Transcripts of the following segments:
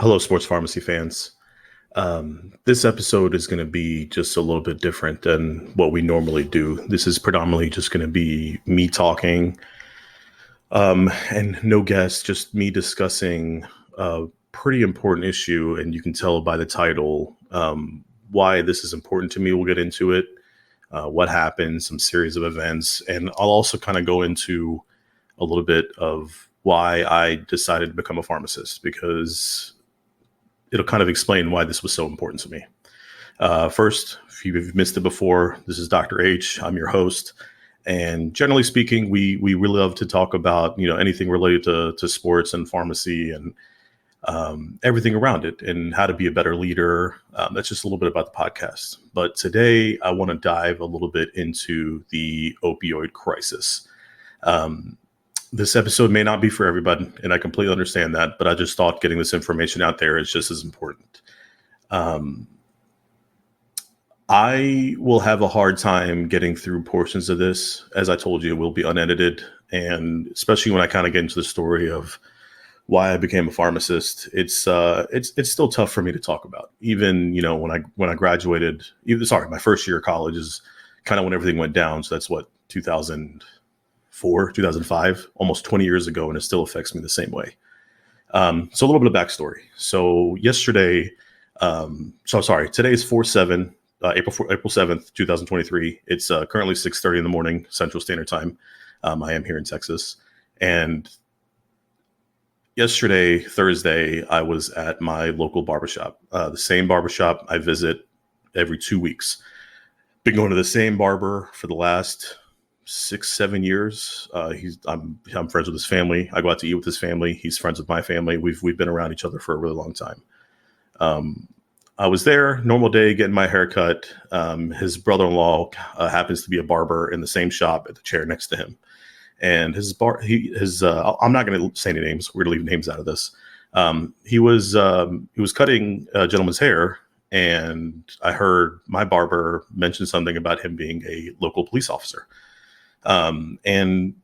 Hello, sports pharmacy fans. This episode is going to be just a little bit different than what we normally do. This is predominantly just going to be me talking and no guests, just me discussing a pretty important issue. And you can tell by the title why this is important to me. We'll get into it, what happened, some series of events. And I'll also kind of go into a little bit of why I decided to become a pharmacist, because it'll kind of explain why this was so important to me. First, if you've missed it before, this is Dr. H. I'm your host. And generally speaking, we really love to talk about, anything related to sports and pharmacy and everything around it and how to be a better leader. That's just a little bit about the podcast. But today I want to dive a little bit into the opioid crisis. This episode may not be for everybody, and I completely understand that, but I just thought getting this information out there is just as important. I will have a hard time getting through portions of this. As I told you, it will be unedited, and especially when I kind of get into the story of why I became a pharmacist, it's still tough for me to talk about. Even, when I graduated, my first year of college is kind of when everything went down. So that's what, 2004, 2005, almost 20 years ago, and it still affects me the same way. So a little bit of backstory. So yesterday, today is April 7th, 2023. It's currently 6:30 in the morning, Central Standard Time. I am here in Texas. And yesterday, Thursday, I was at my local barbershop, the same barbershop I visit every 2 weeks. Been going to the same barber for the last 6-7 years. I'm friends with his family. I go out to eat with his family. He's friends with my family. We've been around each other for a really long time. I was there, normal day, getting my hair cut. His brother-in-law happens to be a barber in the same shop at the chair next to him. And I'm not going to say any names. We're going to leave names out of this. He was cutting a gentleman's hair, and I heard my barber mention something about him being a local police officer. And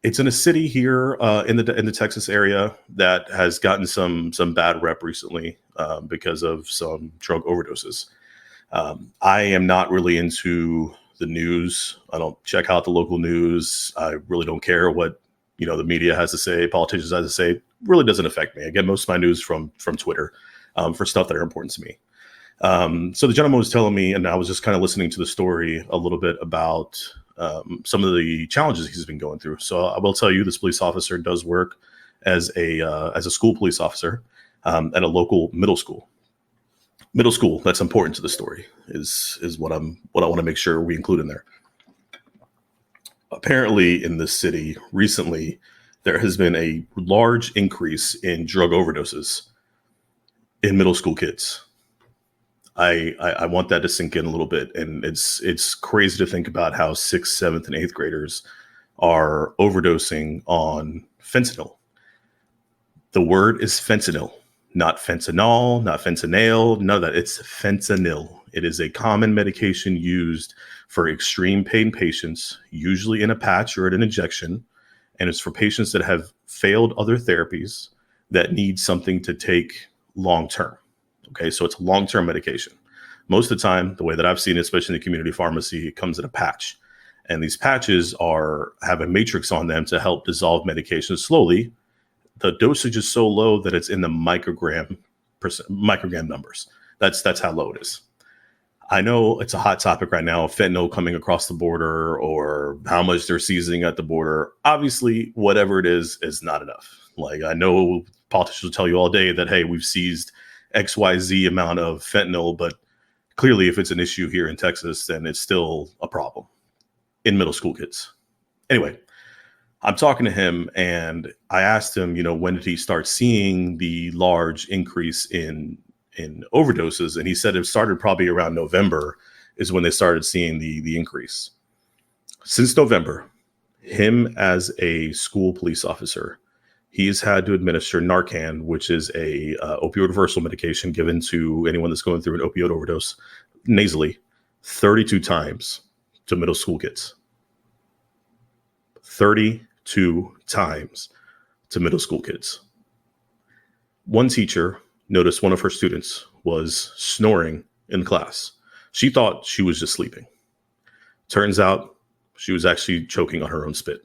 it's in a city here in the Texas area that has gotten some bad rep recently because of some drug overdoses. I am not really into the news. I don't check out the local news. I really don't care what the media has to say, politicians has to say. It really doesn't affect me. I get most of my news from Twitter for stuff that are important to me. So the gentleman was telling me, and I was just kind of listening to the story a little bit about some of the challenges he's been going through. So I will tell you, this police officer does work as a school police officer at a local middle school. Middle school, that's important to the story, is what I want to make sure we include in there. Apparently, in this city recently, there has been a large increase in drug overdoses in middle school kids. I want that to sink in a little bit. And it's crazy to think about how 6th, 7th, and 8th graders are overdosing on fentanyl. The word is fentanyl, not fentanyl, not fentanyl, none of that. It's fentanyl. It is a common medication used for extreme pain patients, usually in a patch or at an injection. And it's for patients that have failed other therapies that need something to take long term. Okay, so it's a long-term medication. Most of the time, the way that I've seen it, especially in the community pharmacy, it comes in a patch. And these patches have a matrix on them to help dissolve medication slowly. The dosage is so low that it's in the microgram numbers. That's how low it is. I know it's a hot topic right now, fentanyl coming across the border or how much they're seizing at the border. Obviously, whatever it is not enough. Like, I know politicians will tell you all day that, hey, we've seized XYZ amount of fentanyl, but clearly if it's an issue here in Texas, then it's still a problem in middle school kids. Anyway, I'm talking to him and I asked him, when did he start seeing the large increase in overdoses? And he said it started probably around November is when they started seeing the increase. Since November, him as a school police officer, he's had to administer Narcan, which is a opioid reversal medication given to anyone that's going through an opioid overdose nasally, 32 times to middle school kids. 32 times to middle school kids. One teacher noticed one of her students was snoring in class. She thought she was just sleeping. Turns out she was actually choking on her own spit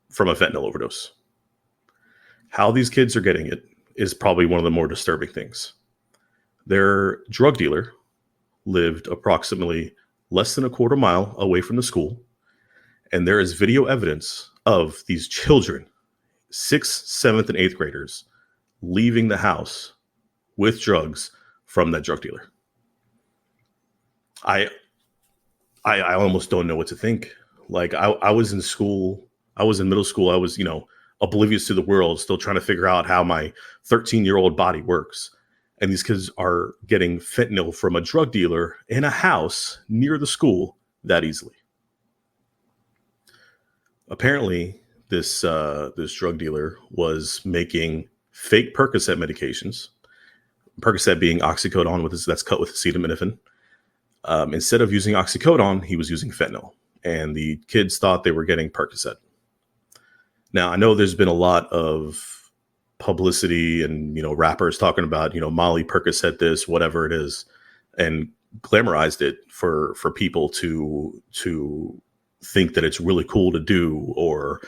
from a fentanyl overdose. How these kids are getting it is probably one of the more disturbing things. Their drug dealer lived approximately less than a quarter mile away from the school, and there is video evidence of these children, 6th, 7th, and 8th graders, leaving the house with drugs from that drug dealer. I almost don't know what to think. Like I was in school, I was in middle school, I was, oblivious to the world, still trying to figure out how my 13-year-old body works. And these kids are getting fentanyl from a drug dealer in a house near the school that easily. Apparently, this drug dealer was making fake Percocet medications. Percocet being oxycodone that's cut with acetaminophen. Instead of using oxycodone, he was using fentanyl, and the kids thought they were getting Percocet. Now, I know there's been a lot of publicity and, rappers talking about, Molly, Percocet, this, whatever it is, and glamorized it for people to think that it's really cool to do, or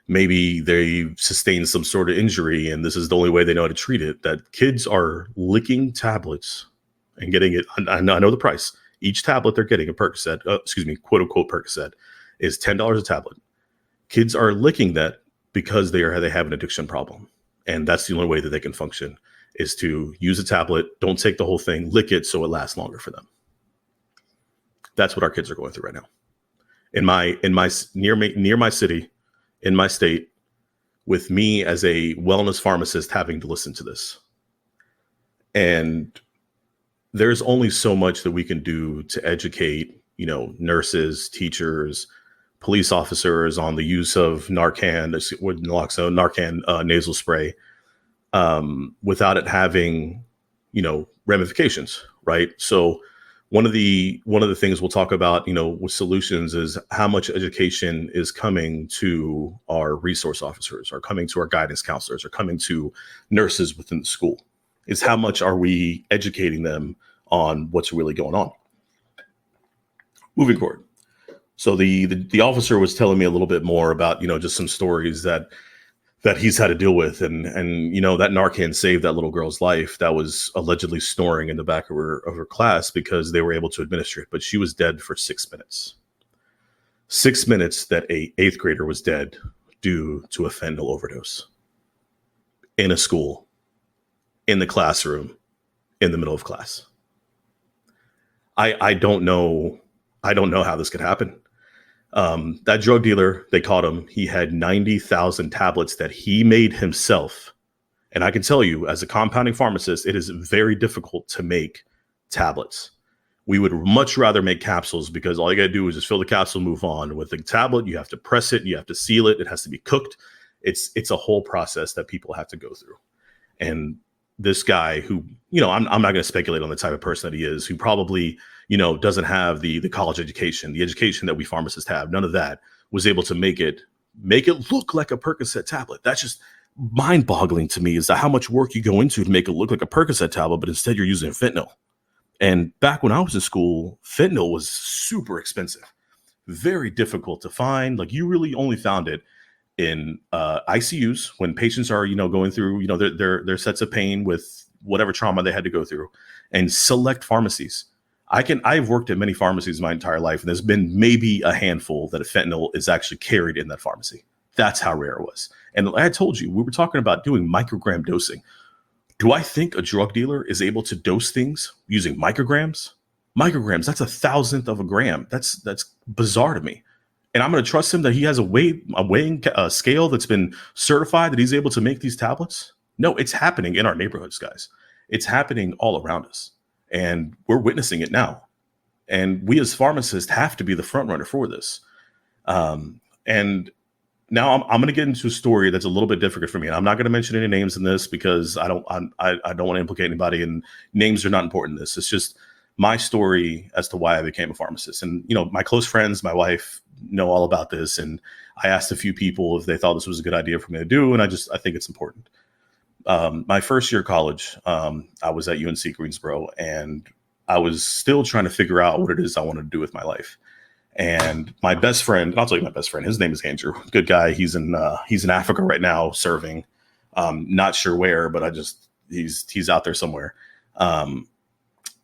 maybe they sustained some sort of injury and this is the only way they know how to treat it. That kids are licking tablets and getting it. I know the price. Each tablet they're getting a Percocet, quote unquote Percocet, is $10 a tablet. Kids are licking that because they have an addiction problem. And that's the only way that they can function, is to use a tablet, don't take the whole thing, lick it so it lasts longer for them. That's what our kids are going through right now. Near my city, in my state, with me as a wellness pharmacist having to listen to this. And there's only so much that we can do to educate, nurses, teachers, police officers on the use of Narcan, Narcan nasal spray, without it having, ramifications, right? So one of the things we'll talk about, with solutions, is how much education is coming to our resource officers, or coming to our guidance counselors, or coming to nurses within the school. Is how much are we educating them on what's really going on? Moving forward. So the officer was telling me a little bit more about, just some stories that he's had to deal with. And that Narcan saved that little girl's life that was allegedly snoring in the back of her class, because they were able to administer it. But she was dead for 6 minutes. 6 minutes that a 8th grader was dead due to a fentanyl overdose. In a school, in the classroom, in the middle of class. I don't know how this could happen. That drug dealer, they caught him. He had 90,000 tablets that he made himself. And I can tell you, as a compounding pharmacist, it is very difficult to make tablets. We would much rather make capsules, because all you got to do is just fill the capsule, move on. With the tablet, you have to press it, you have to seal it, it has to be cooked. It's a whole process that people have to go through. And this guy who, I'm not going to speculate on the type of person that he is, who probably, doesn't have the college education, the education that we pharmacists have, none of that, was able to make it look like a Percocet tablet. That's just mind boggling to me, is that how much work you go into to make it look like a Percocet tablet, but instead you're using fentanyl. And back when I was in school, fentanyl was super expensive, very difficult to find. Like, you really only found it in ICUs when patients are, going through, their sets of pain with whatever trauma they had to go through, and select pharmacies. I've worked at many pharmacies my entire life, and there's been maybe a handful that a fentanyl is actually carried in that pharmacy. That's how rare it was. And I told you, we were talking about doing microgram dosing. Do I think a drug dealer is able to dose things using micrograms? Micrograms, that's 1,000th of a gram. That's bizarre to me. And I'm going to trust him that he has a weighing scale that's been certified, that he's able to make these tablets? No, it's happening in our neighborhoods, guys. It's happening all around us. And we're witnessing it now. And we as pharmacists have to be the front runner for this. And now I'm going to get into a story that's a little bit different for me. And I'm not going to mention any names in this, because I don't want to implicate anybody, and names are not important in this. It's just my story as to why I became a pharmacist. And, my close friends, my wife, know all about this. And I asked a few people if they thought this was a good idea for me to do. And I think it's important. My first year of college, I was at UNC Greensboro, and I was still trying to figure out what it is I wanted to do with my life. And my best friend, and I'll tell you my best friend, his name is Andrew. Good guy. He's in Africa right now serving. Not sure where, but he's out there somewhere. Um,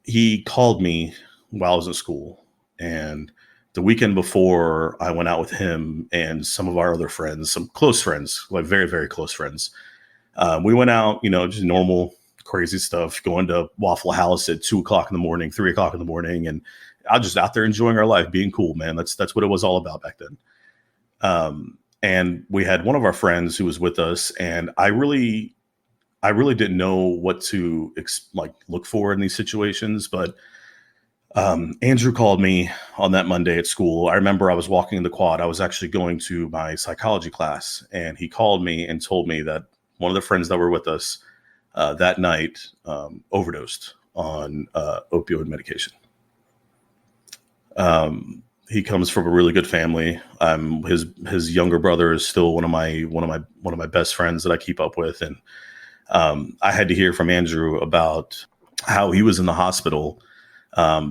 he called me while I was in school, and the weekend before, I went out with him and some of our other friends, some close friends, like very, very close friends. We went out, just normal crazy stuff, going to Waffle House at 2 o'clock in the morning, 3 o'clock in the morning. And I was just out there enjoying our life, being cool, man. That's what it was all about back then. And we had one of our friends who was with us, and I really didn't know what to look for in these situations, but Andrew called me on that Monday at school. I remember I was walking in the quad. I was actually going to my psychology class, and he called me and told me that one of the friends that were with us that night overdosed on opioid medication. He comes from a really good family. His younger brother is still one of my best friends that I keep up with, and I had to hear from Andrew about how he was in the hospital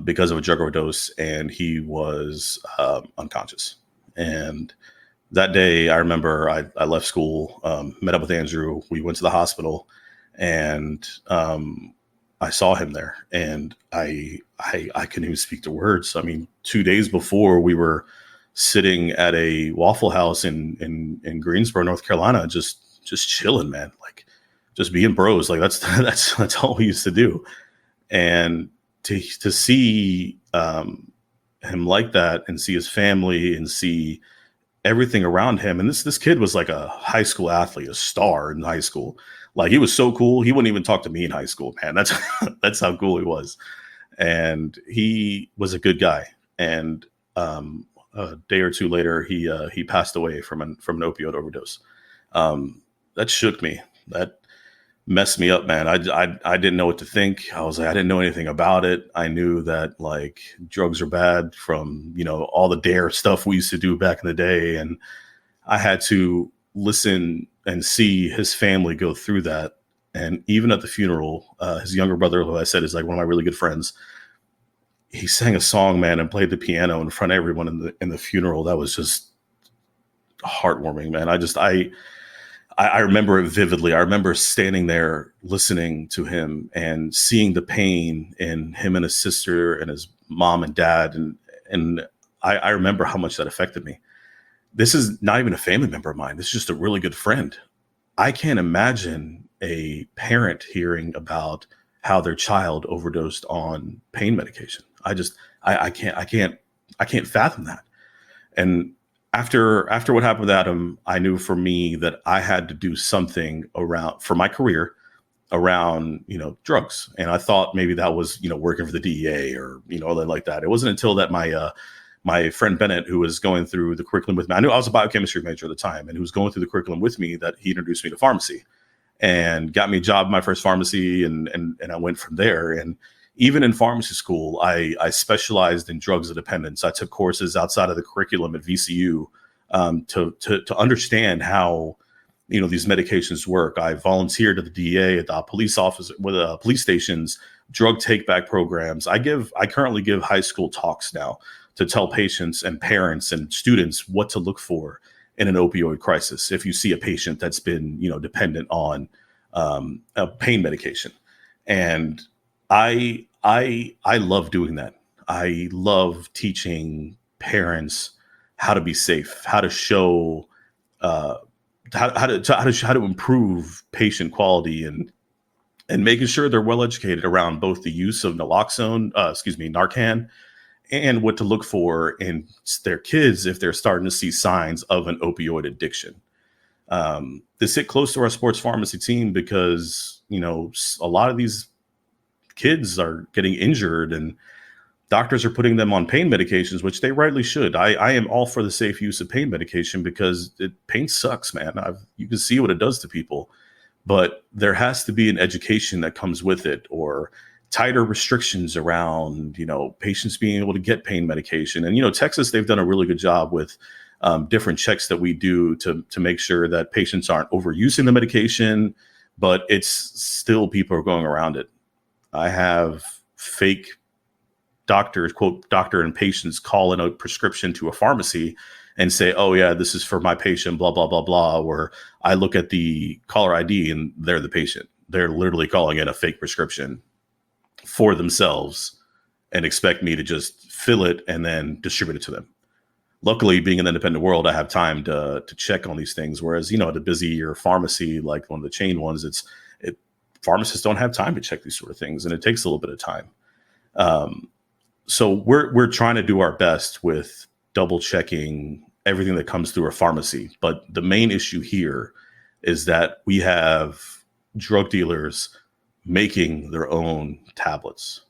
because of a drug overdose, and he was unconscious. And that day, I remember I left school, met up with Andrew. We went to the hospital, and I saw him there, and I couldn't even speak the words. I mean, 2 days before, we were sitting at a Waffle House in Greensboro, North Carolina, just chilling, man, like just being bros. Like that's all we used to do. And to see him like that, and see his family, and see everything around him. And this kid was like a high school athlete, a star in high school. Like, he was so cool. He wouldn't even talk to me in high school, man. That's how cool he was. And he was a good guy. And a day or two later, he passed away from an opioid overdose. That shook me. That messed me up, man. I didn't know what to think. I didn't know anything about it. I knew that like drugs are bad from, all the dare stuff we used to do back in the day. And I had to listen and see his family go through that. And even at the funeral, his younger brother, who I said is like one of my really good friends, he sang a song, man, and played the piano in front of everyone in the funeral. That was just heartwarming, man. I remember it vividly. I remember standing there listening to him and seeing the pain in him and his sister and his mom and dad. And I remember how much that affected me. This is not even a family member of mine. This is just a really good friend. I can't imagine a parent hearing about how their child overdosed on pain medication. I can't fathom that. And after what happened with Adam, I knew for me that I had to do something for my career around, drugs. And I thought maybe that was, working for the DEA or, something like that. It wasn't until that my friend Bennett, who was going through the curriculum with me, I knew I was a biochemistry major at the time, and who was going through the curriculum with me, that he introduced me to pharmacy and got me a job in my first pharmacy. And I went from there. And even in pharmacy school, I specialized in drugs of dependence. I took courses outside of the curriculum at VCU to understand how, these medications work. I volunteered at the DEA, at the police office, with police stations, drug take back programs. I currently give high school talks now to tell patients and parents and students what to look for in an opioid crisis if you see a patient that's been, dependent on a pain medication. And I love doing that. I love teaching parents how to be safe, how to show how to improve patient quality, and making sure they're well educated around both the use of Narcan, and what to look for in their kids if they're starting to see signs of an opioid addiction. This hit close to our sports pharmacy team because, a lot of these kids are getting injured, and doctors are putting them on pain medications, which they rightly should. I am all for the safe use of pain medication because pain sucks, man. You can see what it does to people, but there has to be an education that comes with it, or tighter restrictions around, patients being able to get pain medication. And, Texas, they've done a really good job with different checks that we do to make sure that patients aren't overusing the medication, but it's still people are going around it. I have fake doctors, quote, doctor and patients call in a prescription to a pharmacy and say, oh yeah, this is for my patient, blah, blah, blah, blah. Or I look at the caller ID and they're the patient. They're literally calling in a fake prescription for themselves and expect me to just fill it and then distribute it to them. Luckily, being in the independent world, I have time to check on these things. Whereas, at a busier pharmacy, like one of the chain ones, pharmacists don't have time to check these sort of things, and it takes a little bit of time. So we're trying to do our best with double checking everything that comes through a pharmacy. But the main issue here is that we have drug dealers making their own tablets,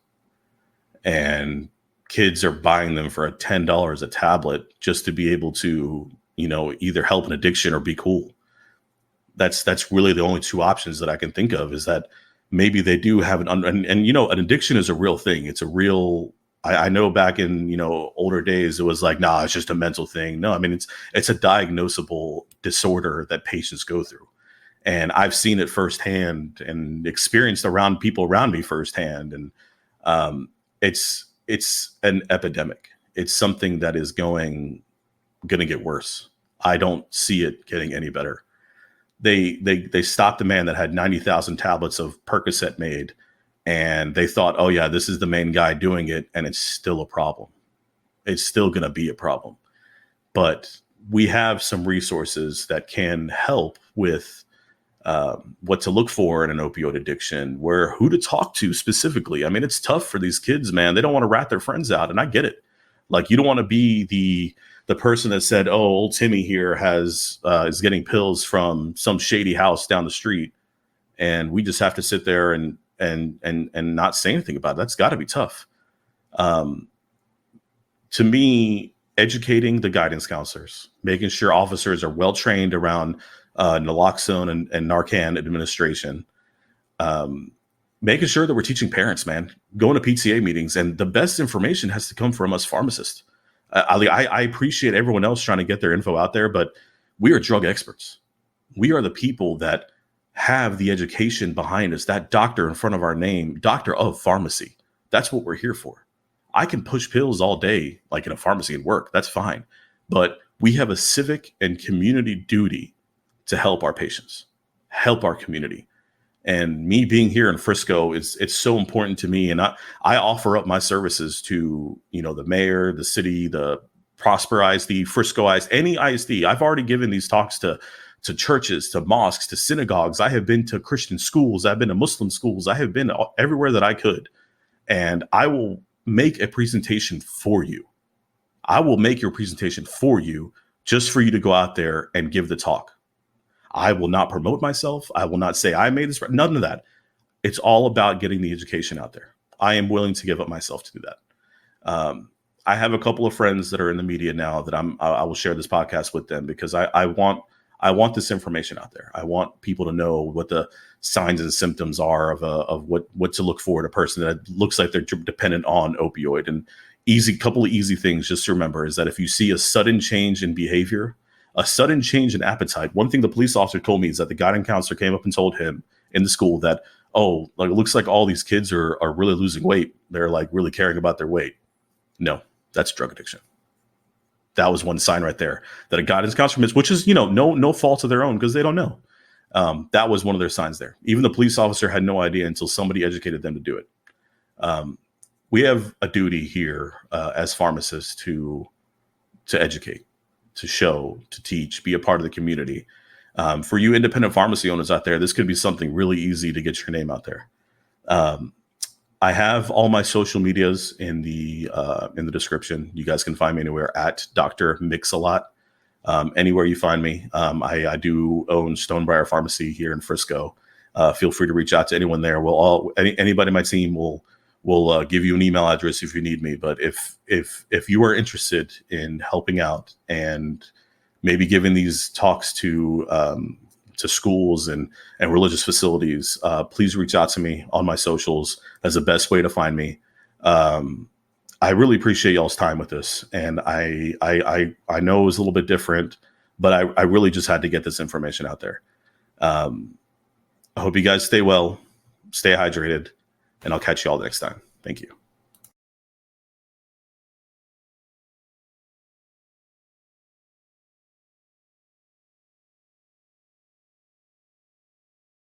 and kids are buying them for $10 a tablet just to be able to, either help an addiction or be cool. That's really the only two options that I can think of, is that maybe they do have an addiction is a real thing. It's a real, I know back in, older days, it was like, nah, it's just a mental thing. No, I mean, it's a diagnosable disorder that patients go through. And I've seen it firsthand and experienced around people around me firsthand. And it's an epidemic. It's something that is going to get worse. I don't see it getting any better. They stopped a man that had 90,000 tablets of Percocet made, and they thought, oh yeah, this is the main guy doing it, and it's still a problem. It's still going to be a problem. But we have some resources that can help with what to look for in an opioid addiction, who to talk to specifically. I mean, it's tough for these kids, man. They don't want to rat their friends out, and I get it. Like, you don't want to be the person that said, oh, old Timmy here is getting pills from some shady house down the street, and we just have to sit there and not say anything about it. That's got to be tough. To me, educating the guidance counselors, making sure officers are well trained around naloxone and Narcan administration, making sure that we're teaching parents, man, going to PTA meetings, and the best information has to come from us pharmacists. I appreciate everyone else trying to get their info out there, but we are drug experts. We are the people that have the education behind us, that doctor in front of our name, doctor of pharmacy. That's what we're here for. I can push pills all day, like in a pharmacy and work. That's fine. But we have a civic and community duty to help our patients, help our community. And me being here in Frisco, it's so important to me. And I offer up my services to, the mayor, the city, the Prosper ISD, Frisco ISD, any ISD. I've already given these talks to churches, to mosques, to synagogues. I have been to Christian schools. I've been to Muslim schools. I have been everywhere that I could. And I will make a presentation for you. I will make your presentation for you, just for you to go out there and give the talk. I will not promote myself. I will not say I made this. None of that. It's all about getting the education out there. I am willing to give up myself to do that. I have a couple of friends that are in the media now that I will share this podcast with them, because I want this information out there. I want people to know what the signs and symptoms are of what to look for in a person that looks like they're dependent on opioid. And couple of easy things just to remember is that if you see a sudden change in behavior, a sudden change in appetite. One thing the police officer told me is that the guidance counselor came up and told him in the school that, oh, like, it looks like all these kids are really losing weight. They're like really caring about their weight. No, that's drug addiction. That was one sign right there that a guidance counselor missed, which is, no fault of their own, because they don't know. That was one of their signs there. Even the police officer had no idea until somebody educated them to do it. We have a duty here as pharmacists to educate, to show, to teach, be a part of the community. For you independent pharmacy owners out there, this could be something really easy to get your name out there. I have all my social medias in the description. You guys can find me anywhere at Dr. Mix-a-Lot. Anywhere you find me. I do own Stonebriar Pharmacy here in Frisco. Feel free to reach out to anyone there. Anybody on my team will give you an email address if you need me. But if you are interested in helping out and maybe giving these talks to schools and religious facilities, please reach out to me on my socials. That's the best way to find me. I really appreciate y'all's time with this. And I know it was a little bit different, but I really just had to get this information out there. I hope you guys stay well, stay hydrated, and I'll catch you all next time. Thank you.